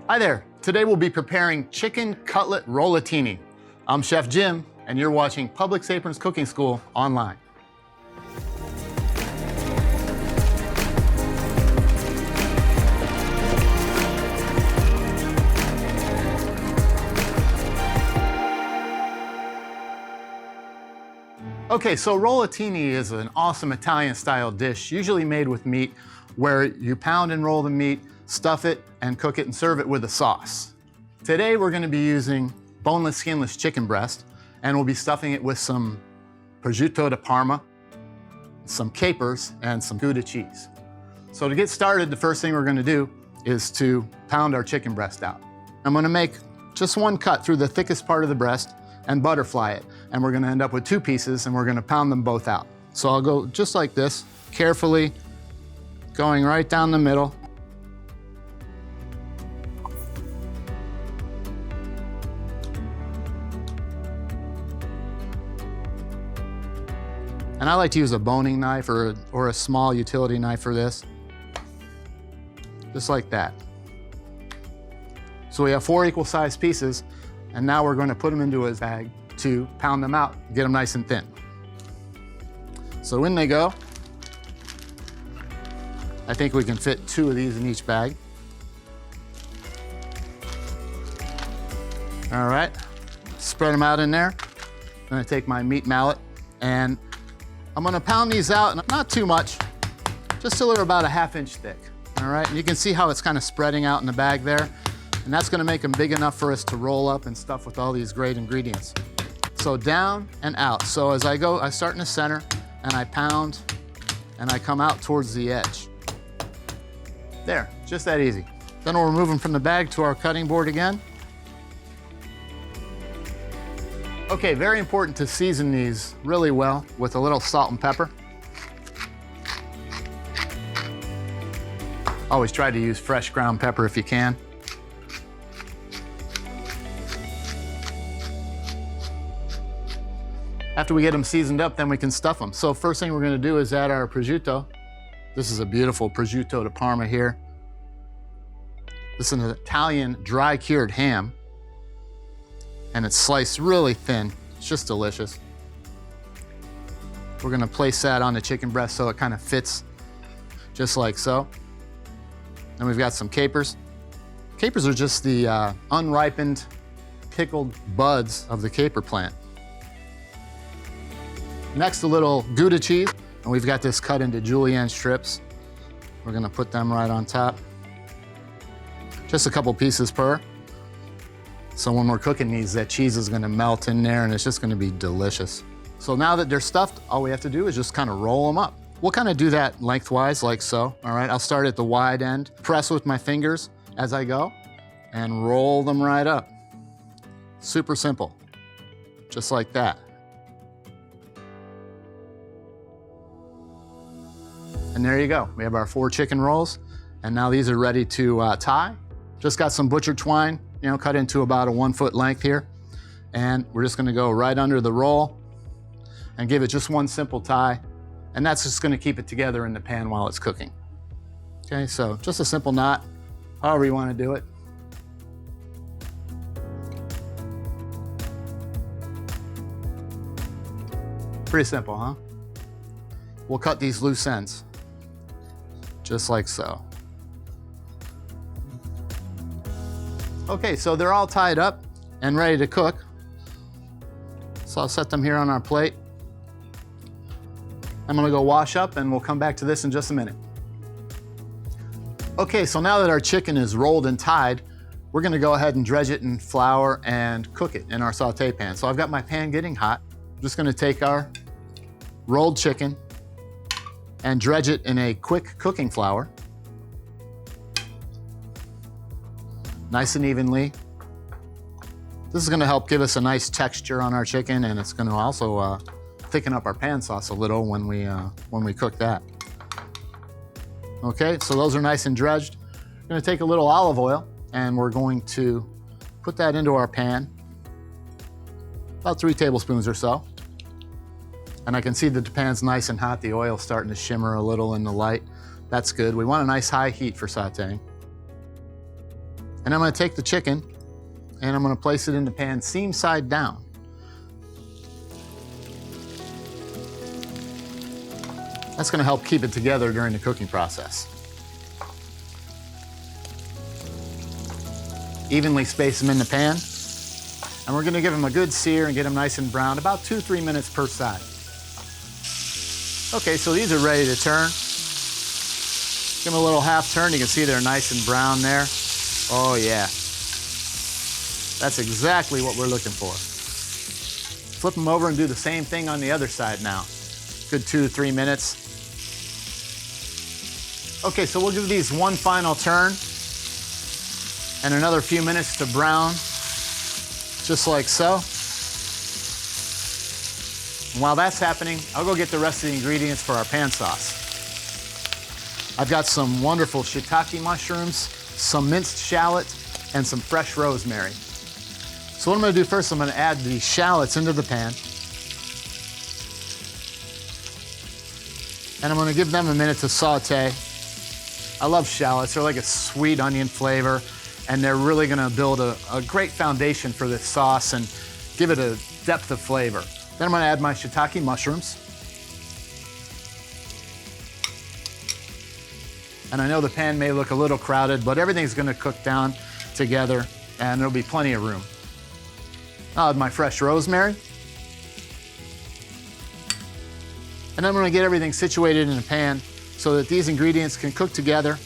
Hi there. Today we'll be preparing chicken cutlet rollatini. I'm Chef Jim, and you're watching Publix Aprons Cooking School online. Okay, so rollatini is an awesome Italian-style dish, usually made with meat, where you pound and roll the meat, stuff it, and cook it and serve it with a sauce. Today we're gonna be using boneless, skinless chicken breast, and we'll be stuffing it with some Prosciutto di Parma, some capers, and some Gouda cheese. So to get started, the first thing we're gonna do is to pound our chicken breast out. I'm gonna make just one cut through the thickest part of the breast and butterfly it. And we're gonna end up with two pieces and we're gonna pound them both out. So I'll go just like this, carefully going right down the middle. And I like to use a boning knife or a small utility knife for this. Just like that. So we have 4 equal sized pieces, and now we're going to put them into a bag to pound them out, get them nice and thin. So in they go. I think we can fit 2 of these in each bag. All right, spread them out in there. I'm gonna take my meat mallet and I'm gonna pound these out, not too much, just till they're about a 1/2 inch thick. All right, and you can see how it's kind of spreading out in the bag there. And that's gonna make them big enough for us to roll up and stuff with all these great ingredients. So down and out. So as I go, I start in the center and I pound and I come out towards the edge. There, just that easy. Then we'll remove them from the bag to our cutting board again. Okay, very important to season these really well with a little salt and pepper. Always try to use fresh ground pepper if you can. After we get them seasoned up, then we can stuff them. So first thing we're gonna do is add our prosciutto. This is a beautiful Prosciutto di Parma here. This is an Italian dry cured ham. And it's sliced really thin. It's just delicious. We're gonna place that on the chicken breast so it kind of fits just like so. And we've got some capers. Capers are just the unripened, pickled buds of the caper plant. Next, a little Gouda cheese, and we've got this cut into julienne strips. We're gonna put them right on top. Just a couple pieces per. So when we're cooking these, that cheese is gonna melt in there and it's just gonna be delicious. So now that they're stuffed, all we have to do is just kind of roll them up. We'll kind of do that lengthwise, like so, all right? I'll start at the wide end, press with my fingers as I go, and roll them right up. Super simple, just like that. And there you go. We have our 4 chicken rolls, and now these are ready to tie. Just got some butcher twine, cut into about a 1 foot length here. And we're just gonna go right under the roll and give it just one simple tie. And that's just gonna keep it together in the pan while it's cooking. Okay, so just a simple knot, however you wanna do it. Pretty simple, huh? We'll cut these loose ends. Just like so. Okay, so they're all tied up and ready to cook. So I'll set them here on our plate. I'm gonna go wash up and we'll come back to this in just a minute. Okay, so now that our chicken is rolled and tied, we're gonna go ahead and dredge it in flour and cook it in our saute pan. So I've got my pan getting hot. I'm just gonna take our rolled chicken and dredge it in a quick cooking flour. Nice and evenly. This is gonna help give us a nice texture on our chicken, and it's gonna also thicken up our pan sauce a little when we cook that. Okay, so those are nice and dredged. We're gonna take a little olive oil and we're going to put that into our pan, about 3 tablespoons or so. And I can see that the pan's nice and hot. The oil's starting to shimmer a little in the light. That's good. We want a nice high heat for sauteing. And I'm gonna take the chicken and I'm gonna place it in the pan seam side down. That's gonna help keep it together during the cooking process. Evenly space them in the pan. And we're gonna give them a good sear and get them nice and brown, about 2-3 minutes per side. Okay, so these are ready to turn. Give them a little half turn. You can see they're nice and brown there. Oh yeah. That's exactly what we're looking for. Flip them over and do the same thing on the other side now. Good 2-3 minutes. Okay, so we'll give these one final turn and another few minutes to brown, just like so. And while that's happening, I'll go get the rest of the ingredients for our pan sauce. I've got some wonderful shiitake mushrooms, some minced shallot, and some fresh rosemary. So what I'm gonna do first, I'm gonna add the shallots into the pan. And I'm gonna give them a minute to saute. I love shallots, they're like a sweet onion flavor, and they're really gonna build a great foundation for this sauce and give it a depth of flavor. Then I'm gonna add my shiitake mushrooms. And I know the pan may look a little crowded, but everything's gonna cook down together and there'll be plenty of room. I'll add my fresh rosemary. And I'm gonna get everything situated in the pan so that these ingredients can cook together.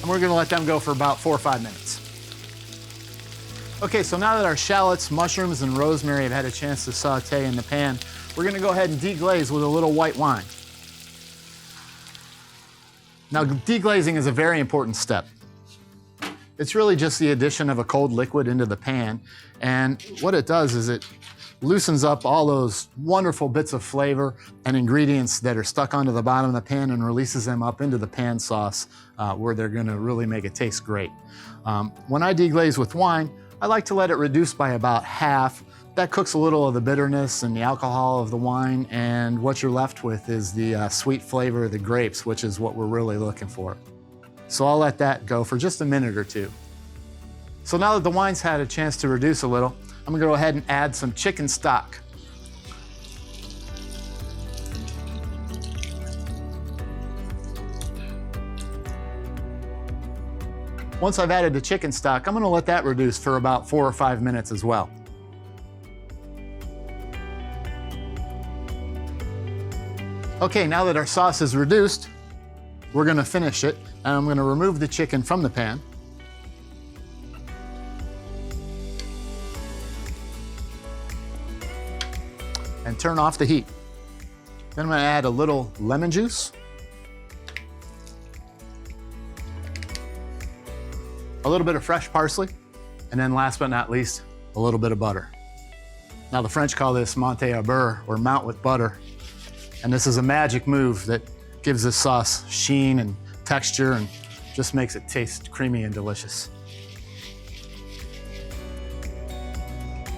And we're gonna let them go for about 4 or 5 minutes. Okay, so now that our shallots, mushrooms, and rosemary have had a chance to saute in the pan, we're gonna go ahead and deglaze with a little white wine. Now, deglazing is a very important step. It's really just the addition of a cold liquid into the pan, and what it does is it loosens up all those wonderful bits of flavor and ingredients that are stuck onto the bottom of the pan and releases them up into the pan sauce where they're gonna really make it taste great. When I deglaze with wine, I like to let it reduce by about half. That cooks a little of the bitterness and the alcohol of the wine, and what you're left with is the sweet flavor of the grapes, which is what we're really looking for. So I'll let that go for just a minute or two. So now that the wine's had a chance to reduce a little, I'm gonna go ahead and add some chicken stock. Once I've added the chicken stock, I'm gonna let that reduce for about 4 or 5 minutes as well. Okay, now that our sauce is reduced, we're gonna finish it, and I'm gonna remove the chicken from the pan. And turn off the heat. Then I'm gonna add a little lemon juice, a little bit of fresh parsley, and then last but not least, a little bit of butter. Now the French call this monter à beurre, or mount with butter. And this is a magic move that gives this sauce sheen and texture and just makes it taste creamy and delicious.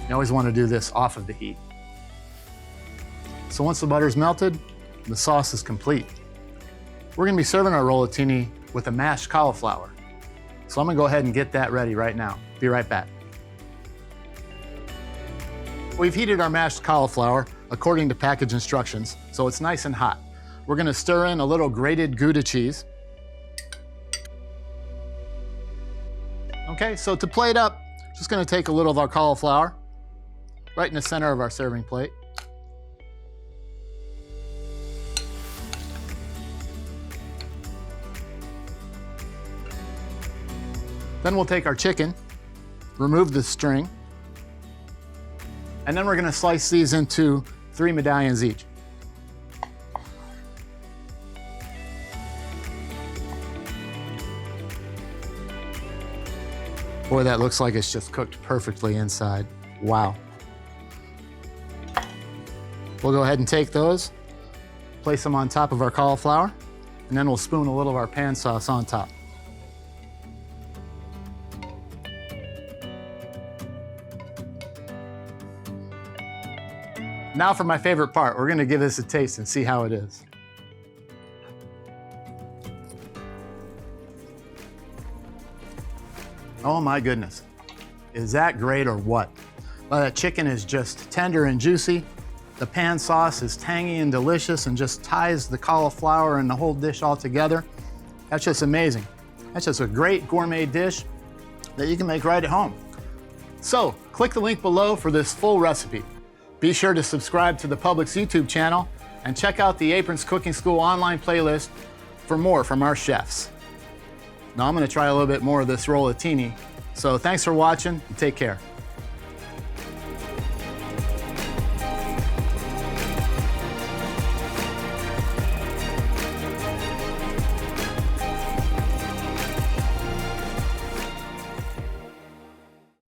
You always want to do this off of the heat. So once the butter's melted, the sauce is complete. We're gonna be serving our rollatini with a mashed cauliflower. So I'm gonna go ahead and get that ready right now. Be right back. We've heated our mashed cauliflower according to package instructions, so it's nice and hot. We're gonna stir in a little grated Gouda cheese. Okay, so to plate up, just gonna take a little of our cauliflower right in the center of our serving plate. Then we'll take our chicken, remove the string, and then we're gonna slice these into 3 medallions each. Boy, that looks like it's just cooked perfectly inside. Wow. We'll go ahead and take those, place them on top of our cauliflower, and then we'll spoon a little of our pan sauce on top. Now for my favorite part, we're gonna give this a taste and see how it is. Oh my goodness. Is that great or what? Well, that chicken is just tender and juicy. The pan sauce is tangy and delicious and just ties the cauliflower and the whole dish all together. That's just amazing. That's just a great gourmet dish that you can make right at home. So, click the link below for this full recipe. Be sure to subscribe to the Publix YouTube channel and check out the Aprons Cooking School online playlist for more from our chefs. Now I'm gonna try a little bit more of this rollatini. So thanks for watching and take care.